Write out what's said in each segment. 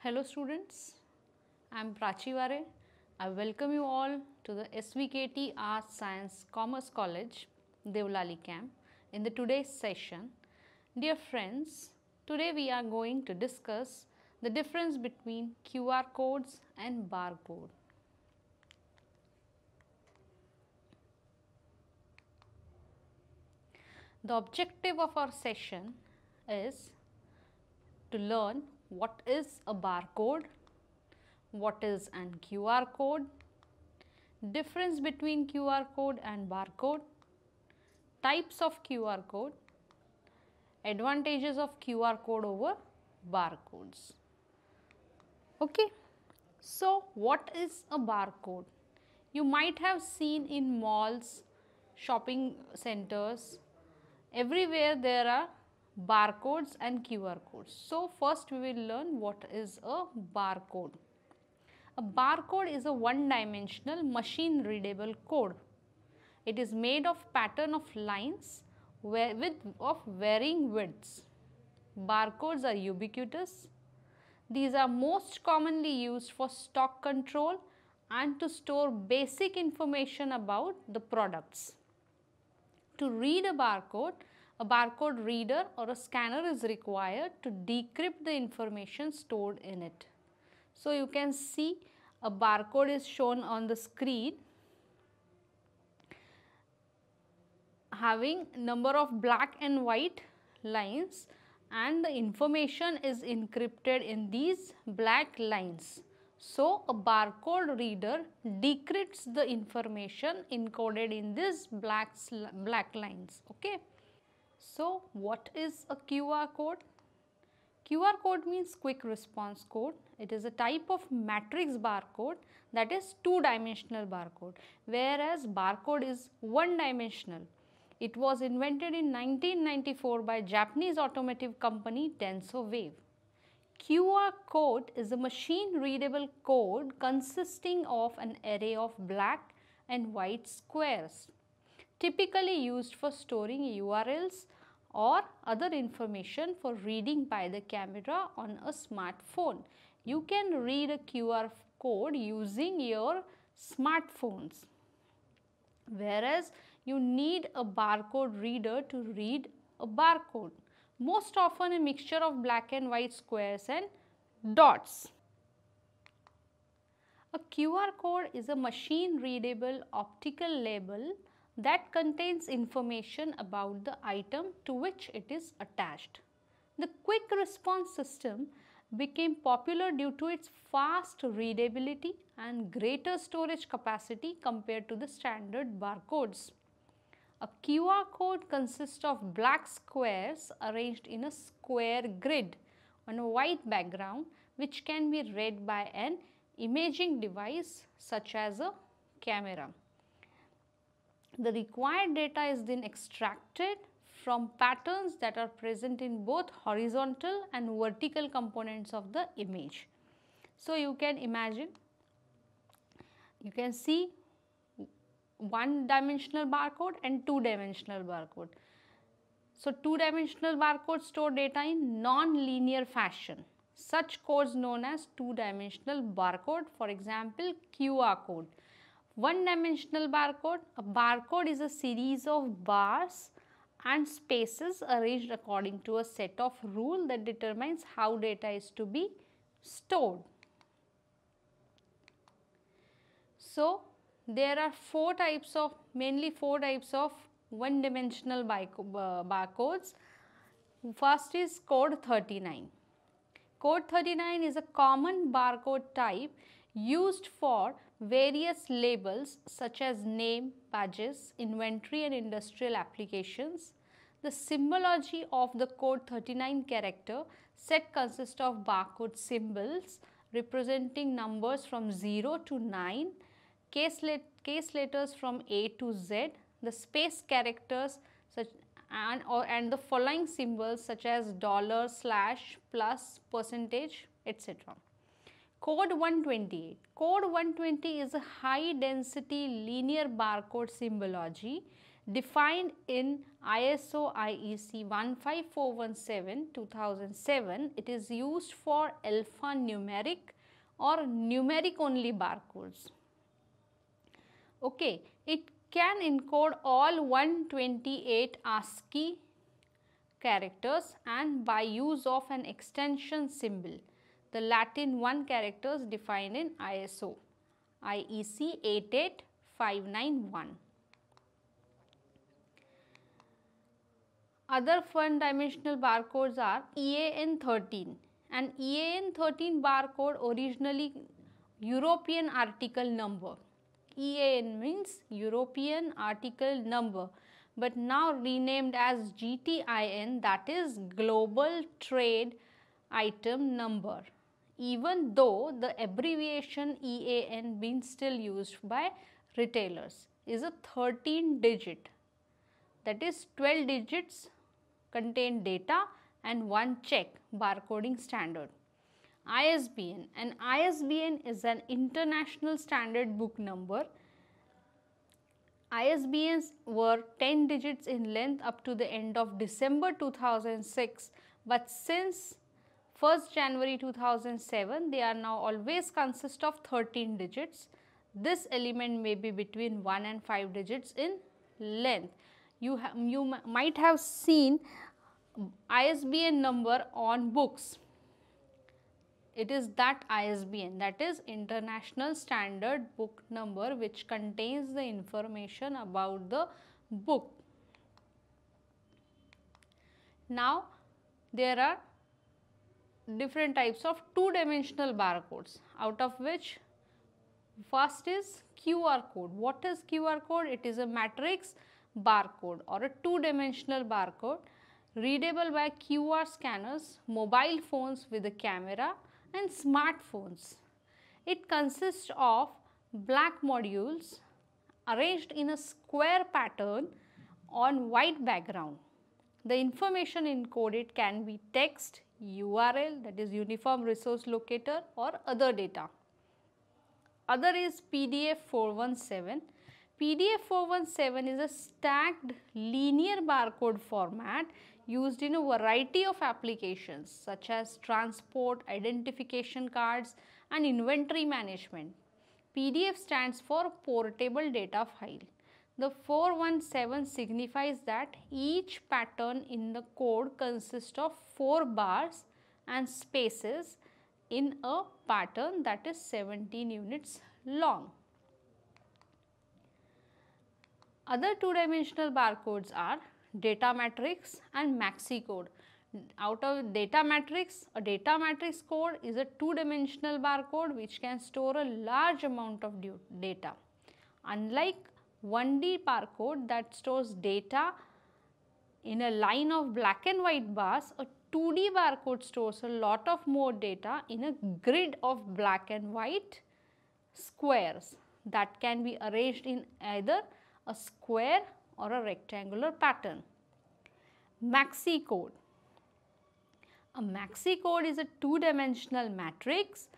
Hello students, I am Prachi Waray. I welcome you all to the S.V.K.T. Arts Science Commerce College, Devlali camp in the today's session. Dear friends, today we are going to discuss the difference between QR codes and barcode. The objective of our session is to learn what is a barcode, what is an QR code, difference between QR code and barcode, types of QR code, advantages of QR code over barcodes. Okay, so what is a barcode? You might have seen in malls, shopping centers, everywhere there are barcodes and QR codes. So first we will learn what is a barcode. A barcode is a one-dimensional machine-readable code. It is made of pattern of lines of varying widths. Barcodes are ubiquitous. These are most commonly used for stock control and to store basic information about the products. To read a barcode reader or a scanner is required to decrypt the information stored in it. So you can see a barcode is shown on the screen having number of black and white lines, and the information is encrypted in these black lines. So a barcode reader decrypts the information encoded in these black lines. Okay. So what is a QR code? QR code means quick response code. It is a type of matrix barcode, that is two-dimensional barcode, whereas barcode is one-dimensional. It was invented in 1994 by Japanese automotive company Denso Wave. QR code is a machine readable code consisting of an array of black and white squares, typically used for storing URLs or other information for reading by the camera on a smartphone. You can read a QR code using your smartphones, whereas you need a barcode reader to read a barcode. Most often a mixture of black and white squares and dots. A QR code is a machine readable optical label that contains information about the item to which it is attached. The quick response system became popular due to its fast readability and greater storage capacity compared to the standard barcodes. A QR code consists of black squares arranged in a square grid on a white background, which can be read by an imaging device such as a camera. The required data is then extracted from patterns that are present in both horizontal and vertical components of the image. So you can imagine, you can see one-dimensional barcode and two-dimensional barcode. So two-dimensional barcodes store data in non-linear fashion. Such codes known as two-dimensional barcode, for example QR code. One-dimensional barcode, a barcode is a series of bars and spaces arranged according to a set of rules that determines how data is to be stored. So there are mainly four types of one-dimensional barcodes. First is code 39. Code 39 is a common barcode type used for various labels such as name, badges, inventory and industrial applications. The symbology of the code 39 character set consists of barcode symbols representing numbers from 0 to 9, case letters from A to Z, the space characters and the following symbols such as dollar, slash, plus, percentage, etc. Code 128. Code 120 is a high density linear barcode symbology defined in ISO IEC 15417-2007. It is used for alphanumeric or numeric only barcodes. Okay, it can encode all 128 ASCII characters and by use of an extension symbol, the Latin 1 characters defined in ISO IEC 88591. Other fun dimensional barcodes are EAN13. An EAN13 barcode originally European article number. EAN means European article number, but now renamed as GTIN, that is Global Trade Item Number, even though the abbreviation EAN being still used by retailers, is a 13 digit, that is 12 digits contain data and 1 check barcoding standard. ISBN. An ISBN is an international standard book number. ISBNs were 10 digits in length up to the end of December 2006, but since 1st January 2007, they are now always consist of 13 digits. This element may be between 1 and 5 digits in length. You might have seen ISBN number on books. It is that ISBN, that is International Standard Book Number, which contains the information about the book. Now, there are different types of two-dimensional barcodes, out of which first is QR code. What is QR code? It is a matrix barcode or a two-dimensional barcode readable by QR scanners, mobile phones with a camera and smartphones. It consists of black modules arranged in a square pattern on white background. The information encoded can be text, URL, that is Uniform Resource Locator, or other data. Other is PDF 417. PDF 417 is a stacked linear barcode format used in a variety of applications such as transport, identification cards and inventory management. PDF stands for portable data file. The 417 signifies that each pattern in the code consists of 4 bars and spaces in a pattern that is 17 units long. Other two-dimensional barcodes are data matrix and Maxi Code. Out of data matrix, a data matrix code is a two-dimensional barcode which can store a large amount of data. Unlike 1D barcode that stores data in a line of black and white bars, a 2D barcode stores a lot of more data in a grid of black and white squares that can be arranged in either a square or a rectangular pattern. Maxi Code. A Maxi Code is a two-dimensional matrix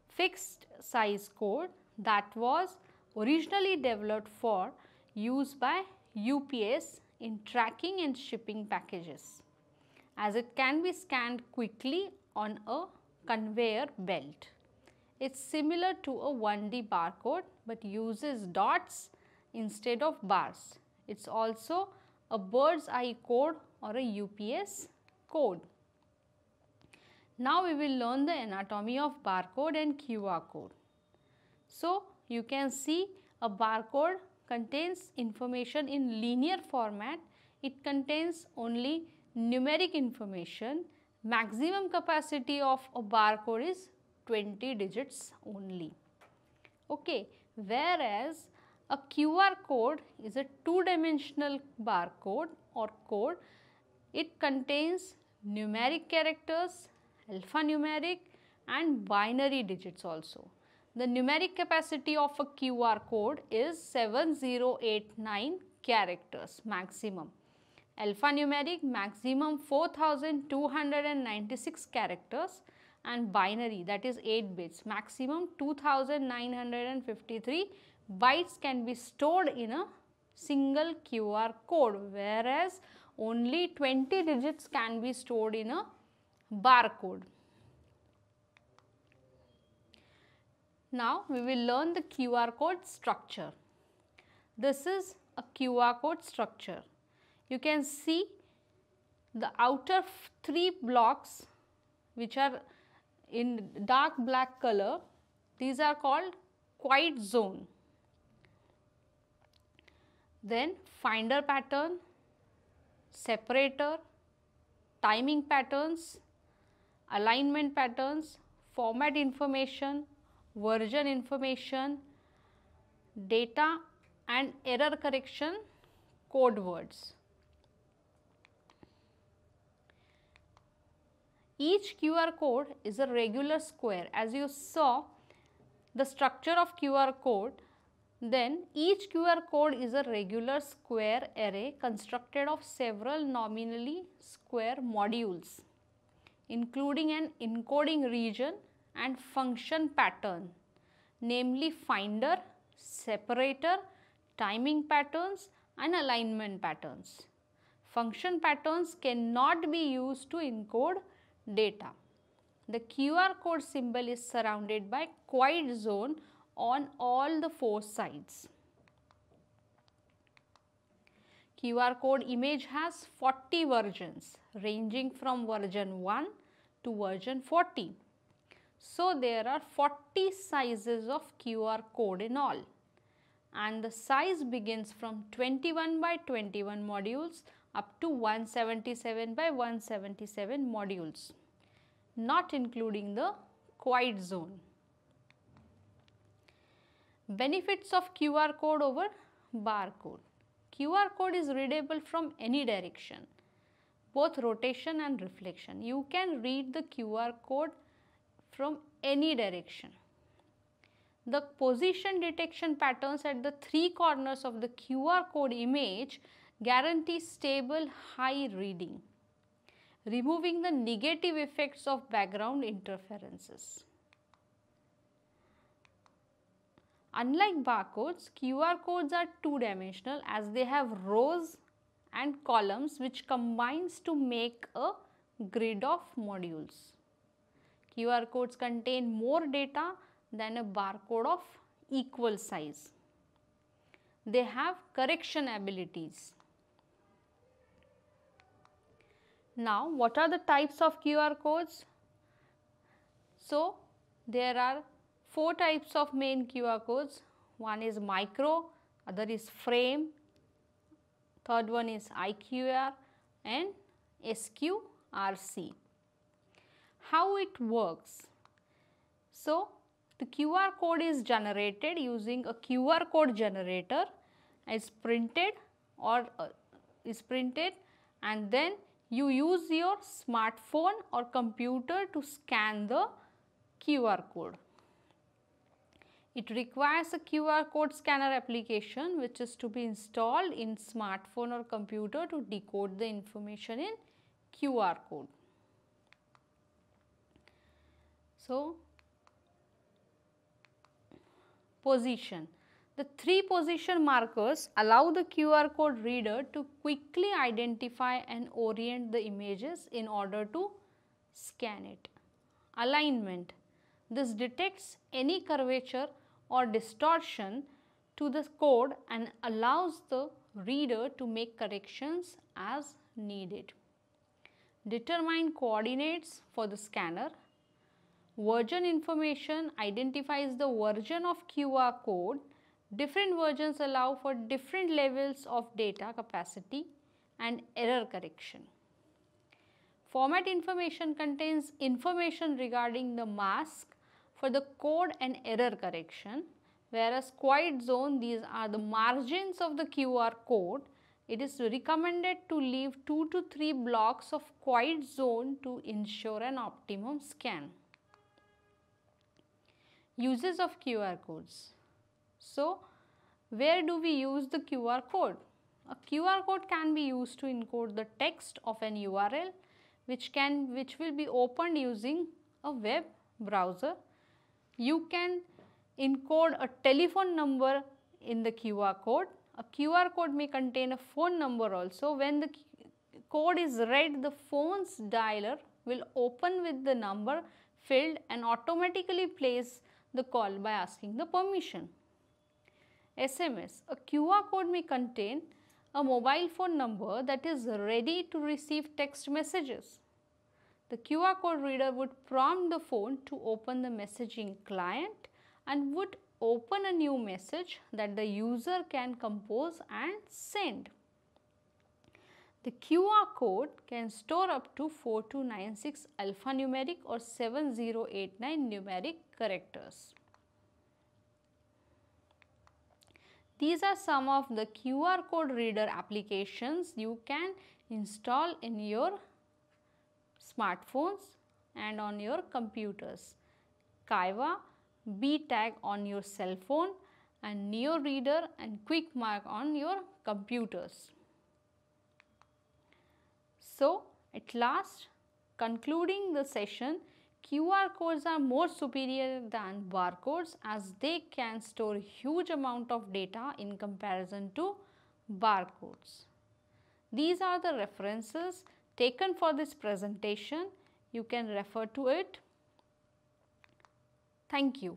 fixed size code that was originally developed for use by UPS in tracking and shipping packages, as it can be scanned quickly on a conveyor belt. It's similar to a 1D barcode but uses dots instead of bars. It's also a bird's eye code or a UPS code. Now we will learn the anatomy of barcode and QR code. So you can see a barcode contains information in linear format. It contains only numeric information. Maximum capacity of a barcode is 20 digits only. Okay, whereas a QR code is a two-dimensional barcode or code. It contains numeric characters, alphanumeric and binary digits also. The numeric capacity of a QR code is 7089 characters maximum. Alphanumeric maximum 4296 characters and binary, that is 8 bits, maximum 2953 bytes can be stored in a single QR code, whereas only 20 digits can be stored in a barcode. Now we will learn the QR code structure. This is a QR code structure. You can see the outer 3 blocks which are in dark black color. These are called quiet zone. Then finder pattern, separator, timing patterns, alignment patterns, format information, version information, data and error correction code words. Each QR code is a regular square. As you saw the structure of QR code, then each QR code is a regular square array constructed of several nominally square modules, including an encoding region and function pattern, namely finder, separator, timing patterns and alignment patterns. Function patterns cannot be used to encode data. The QR code symbol is surrounded by quiet zone on all the 4 sides. QR code image has 40 versions ranging from version 1 to version 40. So there are 40 sizes of QR code in all, and the size begins from 21 by 21 modules up to 177 by 177 modules, not including the quiet zone. Benefits of QR code over barcode. QR code is readable from any direction, both rotation and reflection. You can read the QR code from any direction. The position detection patterns at the 3 corners of the QR code image guarantee stable high reading, removing the negative effects of background interferences. Unlike barcodes, QR codes are 2-dimensional as they have rows and columns which combines to make a grid of modules. QR codes contain more data than a barcode of equal size. They have correction abilities. Now, what are the types of QR codes? So, there are 4 types of main QR codes. One is micro, other is frame, third one is IQR and SQRC. How it works? So, the QR code is generated using a QR code generator, is printed and then you use your smartphone or computer to scan the QR code. It requires a QR code scanner application which is to be installed in smartphone or computer to decode the information in QR code. So, position. The 3 position markers allow the QR code reader to quickly identify and orient the images in order to scan it. Alignment. This detects any curvature or distortion to the code and allows the reader to make corrections as needed. Determine coordinates for the scanner. Version information identifies the version of QR code. Different versions allow for different levels of data capacity and error correction. Format information contains information regarding the mask for the code and error correction, whereas quiet zone, these are the margins of the QR code. It is recommended to leave 2 to 3 blocks of quiet zone to ensure an optimum scan. Uses of QR codes. So, where do we use the QR code? A QR code can be used to encode the text of an URL which will be opened using a web browser. You can encode a telephone number in the QR code a QR code may contain a phone number also. When the code is read, the phone's dialer will open with the number filled and automatically place the call by asking the permission. SMS. A QR code may contain a mobile phone number that is ready to receive text messages. The QR code reader would prompt the phone to open the messaging client and would open a new message that the user can compose and send. The QR code can store up to 4296 alphanumeric or 7089 numeric characters. These are some of the QR code reader applications you can install in your smartphones and on your computers. Kaiwa, B-Tag on your cell phone, and Neo Reader and Quick Mark on your computers. So, at last, concluding the session, QR codes are more superior than barcodes as they can store huge amount of data in comparison to barcodes. These are the references taken for this presentation. You can refer to it. Thank you.